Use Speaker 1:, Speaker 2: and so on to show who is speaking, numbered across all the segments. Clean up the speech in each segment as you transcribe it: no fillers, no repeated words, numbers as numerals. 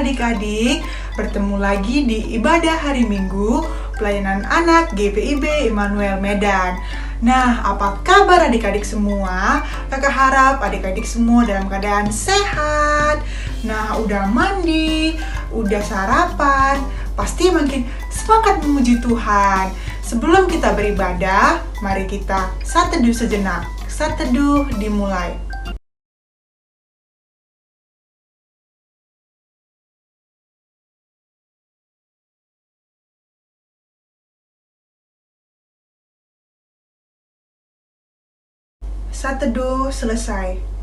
Speaker 1: adik-adik, bertemu lagi di ibadah hari Minggu pelayanan anak GPIB Immanuel Medan. Nah, apa kabar adik-adik semua? Kakak harap adik-adik semua dalam keadaan sehat. Nah, udah mandi, udah sarapan, pasti makin semangat memuji Tuhan. Sebelum kita beribadah, mari kita saat teduh sejenak. Saat teduh dimulai. Saat teduh selesai.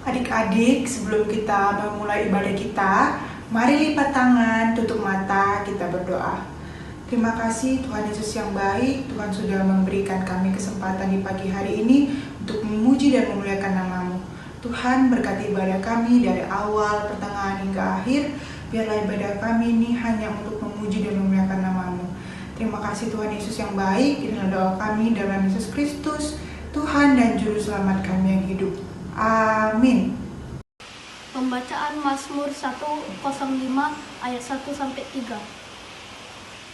Speaker 1: Adik-adik, sebelum kita memulai ibadah kita, mari lipat tangan, tutup mata, kita berdoa. Terima kasih Tuhan Yesus yang baik, Tuhan sudah memberikan kami kesempatan di pagi hari ini untuk memuji dan memuliakan nama-Mu. Tuhan berkati ibadah kami dari awal, pertengahan hingga akhir, biarlah ibadah kami ini hanya untuk memuji dan memuliakan nama-Mu. Terima kasih Tuhan Yesus yang baik, inilah doa kami dalam Yesus Kristus, Tuhan dan Juru Selamat kami yang hidup. Amin.
Speaker 2: Pembacaan Mazmur 105 ayat 1-3.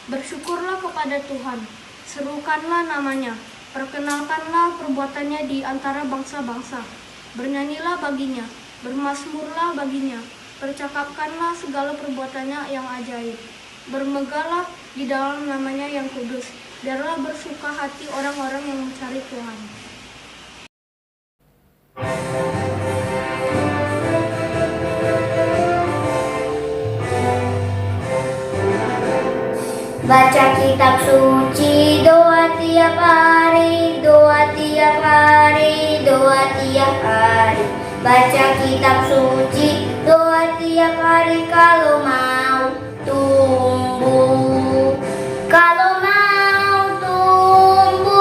Speaker 2: Bersyukurlah kepada Tuhan, serukanlah namanya, perkenalkanlah perbuatannya di antara bangsa-bangsa. Bernyanyilah baginya, bermazmurlah baginya, percakapkanlah segala perbuatannya yang ajaib. Bermegahlah di dalam namanya yang kudus, biarlah bersuka hati orang-orang yang mencari Tuhan.
Speaker 3: Baca kitab suci, doa tiap hari, doa tiap hari, doa tiap hari. Baca kitab suci, doa tiap hari kalau mau tumbuh. Kalau mau tumbuh,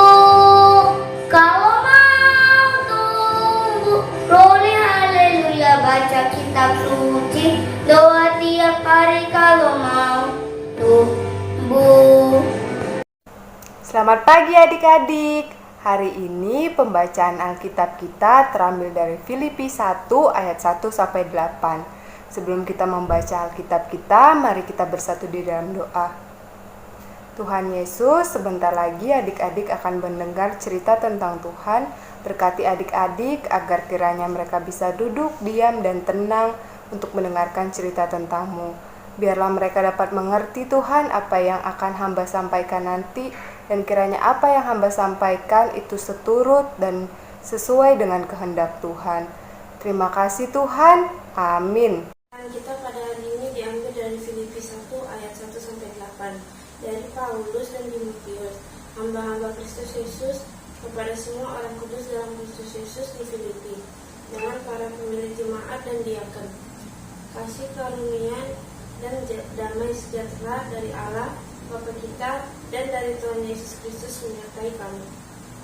Speaker 3: kalau mau tumbuh. Roli haleluya, baca kitab suci, doa tiap hari kalau mau tumbuh.
Speaker 4: Selamat pagi adik-adik. Hari ini pembacaan Alkitab kita terambil dari Filipi 1 ayat 1-8. Sebelum kita membaca Alkitab kita, mari kita bersatu di dalam doa. Tuhan Yesus, sebentar lagi adik-adik akan mendengar cerita tentang Tuhan. Berkati adik-adik agar kiranya mereka bisa duduk, diam, dan tenang untuk mendengarkan cerita tentang-Mu. Biarlah mereka dapat mengerti Tuhan apa yang akan hamba sampaikan nanti, dan kiranya apa yang hamba sampaikan itu seturut dan sesuai dengan kehendak Tuhan. Terima kasih Tuhan. Amin.
Speaker 5: Kita pada hari ini diambil dari Filipi 1 ayat 1-8 dari Paulus dan Timotius, hamba-hamba Kristus Yesus, kepada semua orang kudus dalam Kristus Yesus di Filipi, dengan para pemilik jemaat dan diaken. Kasih karunia dan damai sejahtera dari Allah Bapa kita dan dari Tuhan Yesus Kristus menyertai kamu.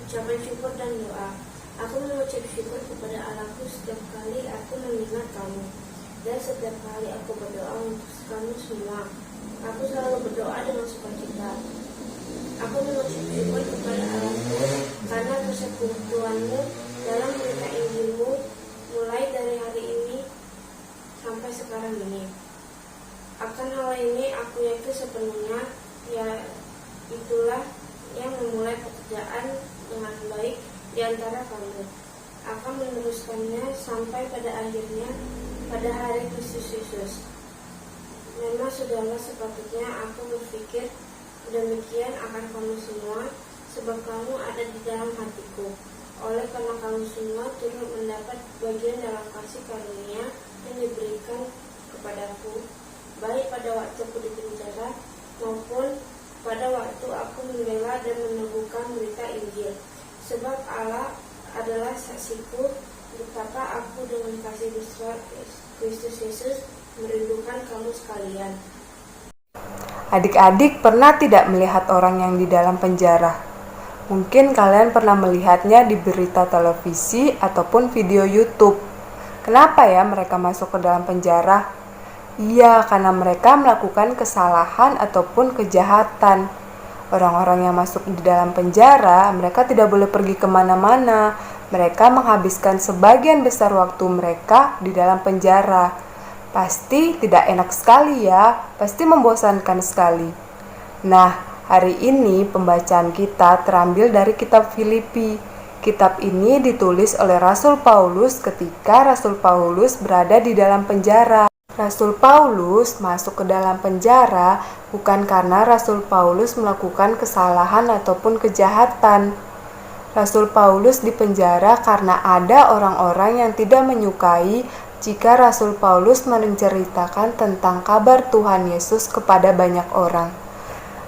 Speaker 5: Ucapan syukur dan doa. Aku mengucap syukur kepada Allahku setiap kali aku mengingat kamu, dan setiap kali aku berdoa untuk kamu semua. Aku selalu berdoa dengan sukacita. Aku mengucap syukur kepada Allahku karena persekutuanmu dalam berita Injilmu mulai dari hari ini sampai sekarang ini. Akan hal ini aku yakin sepenuhnya, ya itulah yang memulai pekerjaan dengan baik di antara kamu. Akan meneruskannya sampai pada akhirnya pada hari Kristus Yesus. Memang sudahlah sepatutnya aku berpikir demikian akan kamu semua, sebab kamu ada di dalam hatiku. Oleh karena kamu semua turut mendapat bagian dalam kasih karunia yang diberikan kepadaku, baik pada waktu aku di penjara maupun pada waktu aku membela dan meneguhkan berita Injil. Sebab Allah adalah saksiku betapa aku dengan kasih Kristus Yesus merindukan kamu sekalian.
Speaker 4: Adik-adik pernah tidak melihat orang yang di dalam penjara? Mungkin kalian pernah melihatnya di berita televisi ataupun video YouTube. Kenapa ya mereka masuk ke dalam penjara? Iya, karena mereka melakukan kesalahan ataupun kejahatan. Orang-orang yang masuk di dalam penjara, mereka tidak boleh pergi kemana-mana. Mereka menghabiskan sebagian besar waktu mereka di dalam penjara. Pasti tidak enak sekali ya, pasti membosankan sekali. Nah, hari ini pembacaan kita terambil dari kitab Filipi. Kitab ini ditulis oleh Rasul Paulus ketika Rasul Paulus berada di dalam penjara. Rasul Paulus masuk ke dalam penjara bukan karena Rasul Paulus melakukan kesalahan ataupun kejahatan. Rasul Paulus dipenjara karena ada orang-orang yang tidak menyukai jika Rasul Paulus menceritakan tentang kabar Tuhan Yesus kepada banyak orang.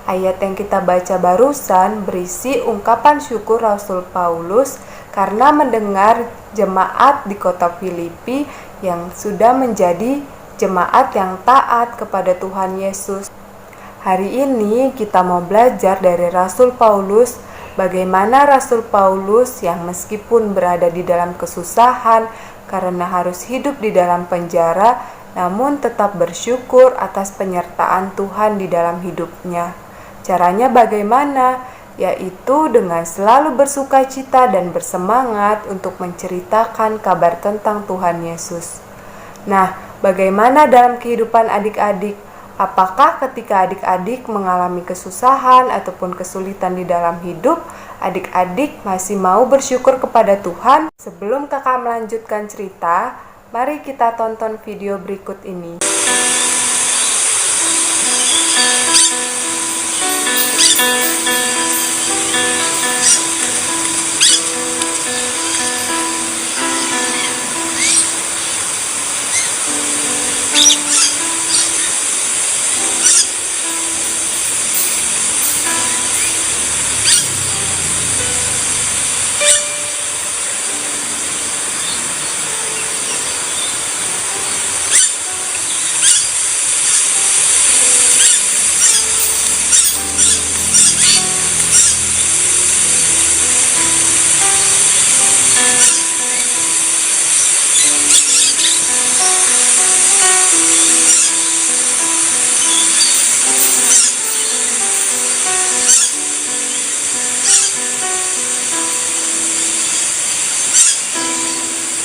Speaker 4: Ayat yang kita baca barusan berisi ungkapan syukur Rasul Paulus karena mendengar jemaat di kota Filipi yang sudah menjadi jemaat yang taat kepada Tuhan Yesus. Hari ini kita mau belajar dari Rasul Paulus, bagaimana Rasul Paulus yang meskipun berada di dalam kesusahan karena harus hidup di dalam penjara, namun tetap bersyukur atas penyertaan Tuhan di dalam hidupnya. Caranya bagaimana? Yaitu dengan selalu bersukacita dan bersemangat untuk menceritakan kabar tentang Tuhan Yesus. Nah, bagaimana dalam kehidupan adik-adik? Apakah ketika adik-adik mengalami kesusahan ataupun kesulitan di dalam hidup, adik-adik masih mau bersyukur kepada Tuhan? Sebelum kakak melanjutkan cerita, mari kita tonton video berikut ini.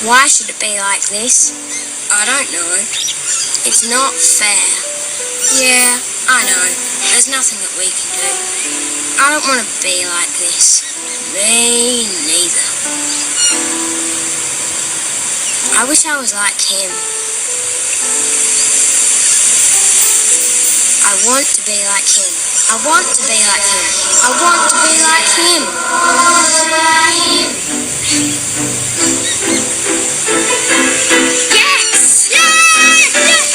Speaker 6: Why should it be like this? I don't know. It's not fair. Yeah, I know. There's nothing that we can do. I don't want to be like this. Me neither. I wish I was like him. I want to be like him. I want to be like him. I want to be like him. I want to be like him. Yes! Yay! Yes!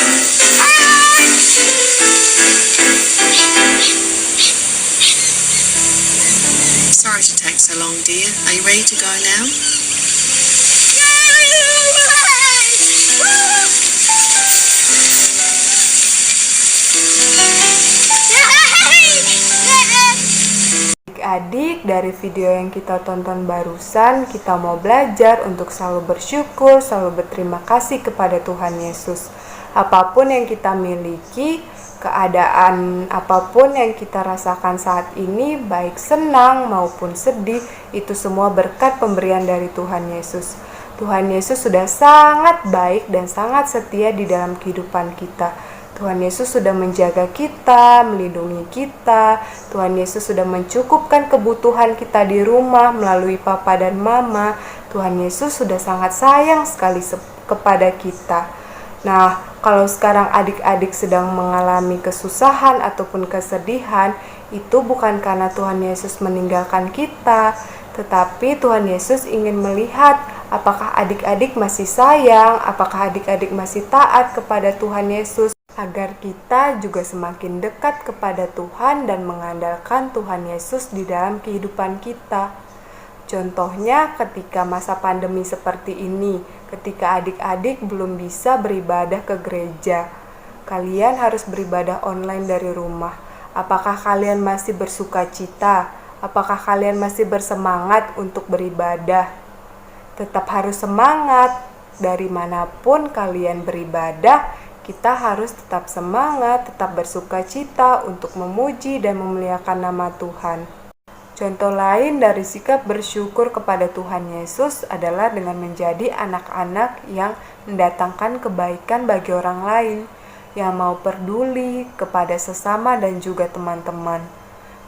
Speaker 7: Sorry to take so long, dear. Are you ready to go now?
Speaker 4: Adik-adik, dari video yang kita tonton barusan, kita mau belajar untuk selalu bersyukur, selalu berterima kasih kepada Tuhan Yesus. Apapun yang kita miliki, keadaan apapun yang kita rasakan saat ini, baik senang maupun sedih, itu semua berkat pemberian dari Tuhan Yesus. Tuhan Yesus sudah sangat baik dan sangat setia di dalam kehidupan kita. Tuhan Yesus sudah menjaga kita, melindungi kita. Tuhan Yesus sudah mencukupkan kebutuhan kita di rumah melalui papa dan mama. Tuhan Yesus sudah sangat sayang sekali kepada kita. Nah, kalau sekarang adik-adik sedang mengalami kesusahan ataupun kesedihan, itu bukan karena Tuhan Yesus meninggalkan kita, tetapi Tuhan Yesus ingin melihat apakah adik-adik masih sayang, apakah adik-adik masih taat kepada Tuhan Yesus, agar kita juga semakin dekat kepada Tuhan dan mengandalkan Tuhan Yesus di dalam kehidupan kita. Contohnya ketika masa pandemi seperti ini, ketika adik-adik belum bisa beribadah ke gereja, kalian harus beribadah online dari rumah. Apakah kalian masih bersuka cita? Apakah kalian masih bersemangat untuk beribadah? Tetap harus semangat. Dari manapun kalian beribadah, kita harus tetap semangat, tetap bersuka cita untuk memuji dan memuliakan nama Tuhan. Contoh lain dari sikap bersyukur kepada Tuhan Yesus adalah dengan menjadi anak-anak yang mendatangkan kebaikan bagi orang lain, yang mau peduli kepada sesama dan juga teman-teman.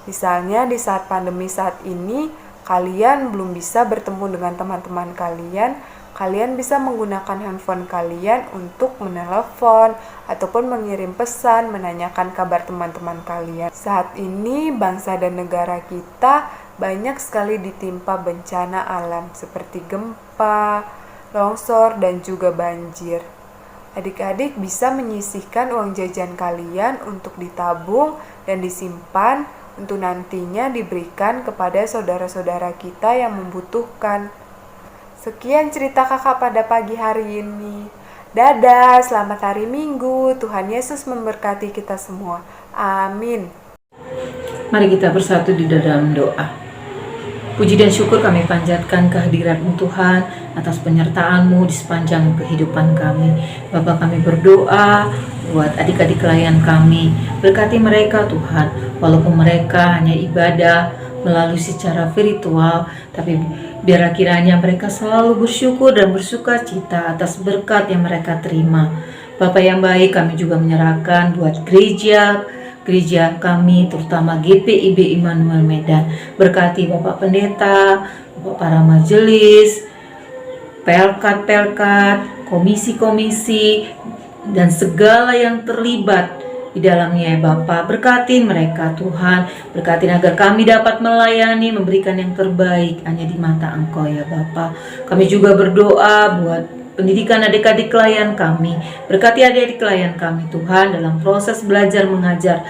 Speaker 4: Misalnya di saat pandemi saat ini, kalian belum bisa bertemu dengan teman-teman kalian bisa menggunakan handphone kalian untuk menelepon ataupun mengirim pesan, menanyakan kabar teman-teman kalian. Saat ini bangsa dan negara kita banyak sekali ditimpa bencana alam seperti gempa, longsor, dan juga banjir. Adik-adik bisa menyisihkan uang jajan kalian untuk ditabung dan disimpan untuk nantinya diberikan kepada saudara-saudara kita yang membutuhkan. Sekian cerita kakak pada pagi hari ini. Dadah, selamat hari Minggu. Tuhan Yesus memberkati kita semua. Amin.
Speaker 8: Mari kita bersatu di dalam doa. Puji dan syukur kami panjatkan kehadirat-Mu Tuhan atas penyertaan-Mu di sepanjang kehidupan kami. Bapa, kami berdoa buat adik-adik klien kami. Berkati mereka Tuhan, walaupun mereka hanya ibadah melalui secara virtual, tapi biarlah kiranya mereka selalu bersyukur dan bersuka cita atas berkat yang mereka terima. Bapa yang baik, kami juga menyerahkan buat gereja kami, terutama GPIB Immanuel Medan. Berkati Bapak Pendeta, Bapak para majelis, pelkat, komisi-komisi, dan segala yang terlibat di dalamnya ya Bapa. Berkati mereka Tuhan, berkati agar kami dapat melayani, memberikan yang terbaik hanya di mata Engkau ya Bapa. Kami juga berdoa buat pendidikan adik-adik klien kami. Berkati adik-adik klien kami Tuhan dalam proses belajar mengajar,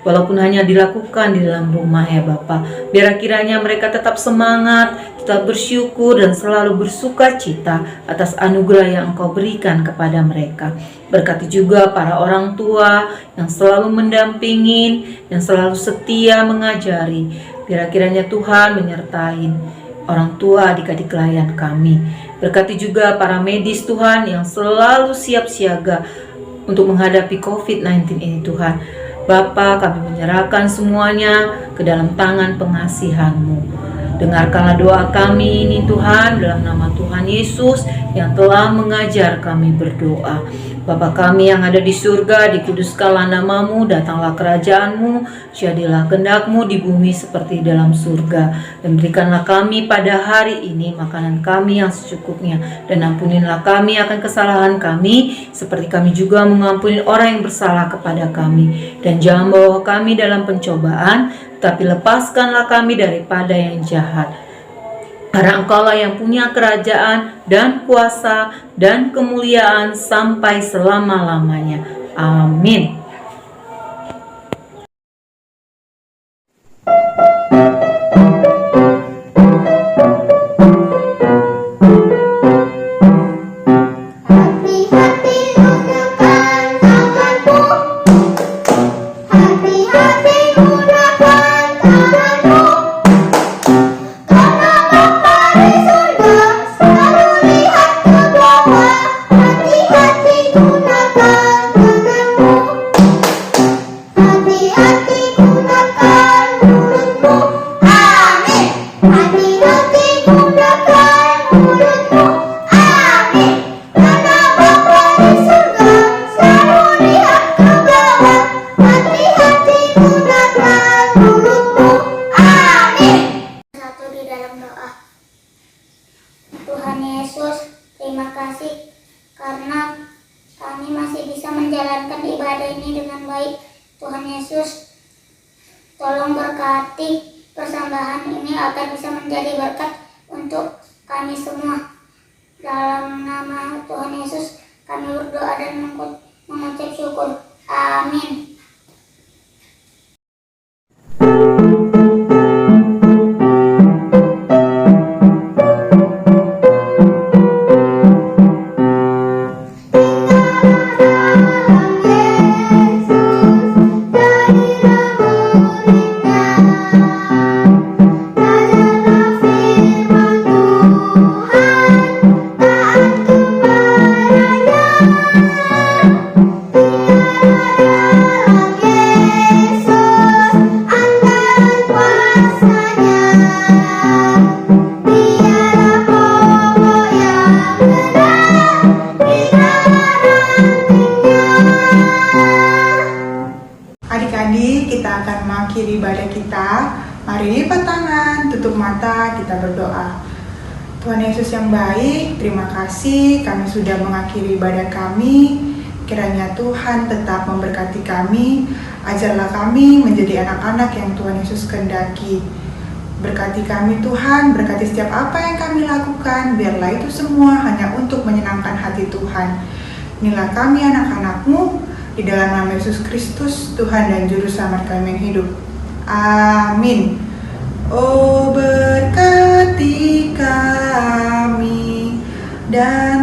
Speaker 8: walaupun hanya dilakukan di dalam rumah ya Bapa. Biar kiranya mereka tetap semangat, tetap bersyukur dan selalu bersuka cita atas anugerah yang Engkau berikan kepada mereka. Berkati juga para orang tua yang selalu mendampingin, yang selalu setia mengajari. Biar kiranya Tuhan menyertai orang tua adik-adik klien kami. Berkati juga para medis Tuhan yang selalu siap siaga untuk menghadapi COVID-19 ini Tuhan. Bapa, kami menyerahkan semuanya ke dalam tangan pengasihan-Mu. Dengarkanlah doa kami ini Tuhan, dalam nama Tuhan Yesus yang telah mengajar kami berdoa. Bapa kami yang ada di surga, dikuduskanlah nama-Mu, datanglah kerajaan-Mu, jadilah kehendak-Mu di bumi seperti dalam surga. Dan berikanlah kami pada hari ini makanan kami yang secukupnya, dan ampunilah kami akan kesalahan kami, seperti kami juga mengampuni orang yang bersalah kepada kami. Dan jangan bawa kami dalam pencobaan, tapi lepaskanlah kami daripada yang jahat. Karena Engkaulah yang punya kerajaan dan kuasa dan kemuliaan sampai selama-lamanya. Amin.
Speaker 3: Hati-hati gunakan tanganmu. pasti persembahan ini akan bisa menjadi berkat untuk kami semua. Dalam nama Tuhan Yesus kami berdoa dan mengucap syukur. Amin.
Speaker 1: Adik-adik, kita akan mengakhiri ibadah kita. Mari lipat tangan, tutup mata, kita berdoa. Tuhan Yesus yang baik, terima kasih kami sudah mengakhiri ibadah kami. Kiranya Tuhan tetap memberkati kami. Ajarlah kami menjadi anak-anak yang Tuhan Yesus kehendaki. Berkati kami Tuhan, berkati setiap apa yang kami lakukan. Biarlah itu semua hanya untuk menyenangkan hati Tuhan. Inilah kami anak-anak-Mu. Di dalam nama Yesus Kristus, Tuhan dan Juru Selamat kami yang hidup. Amin. Oh berkati kami dan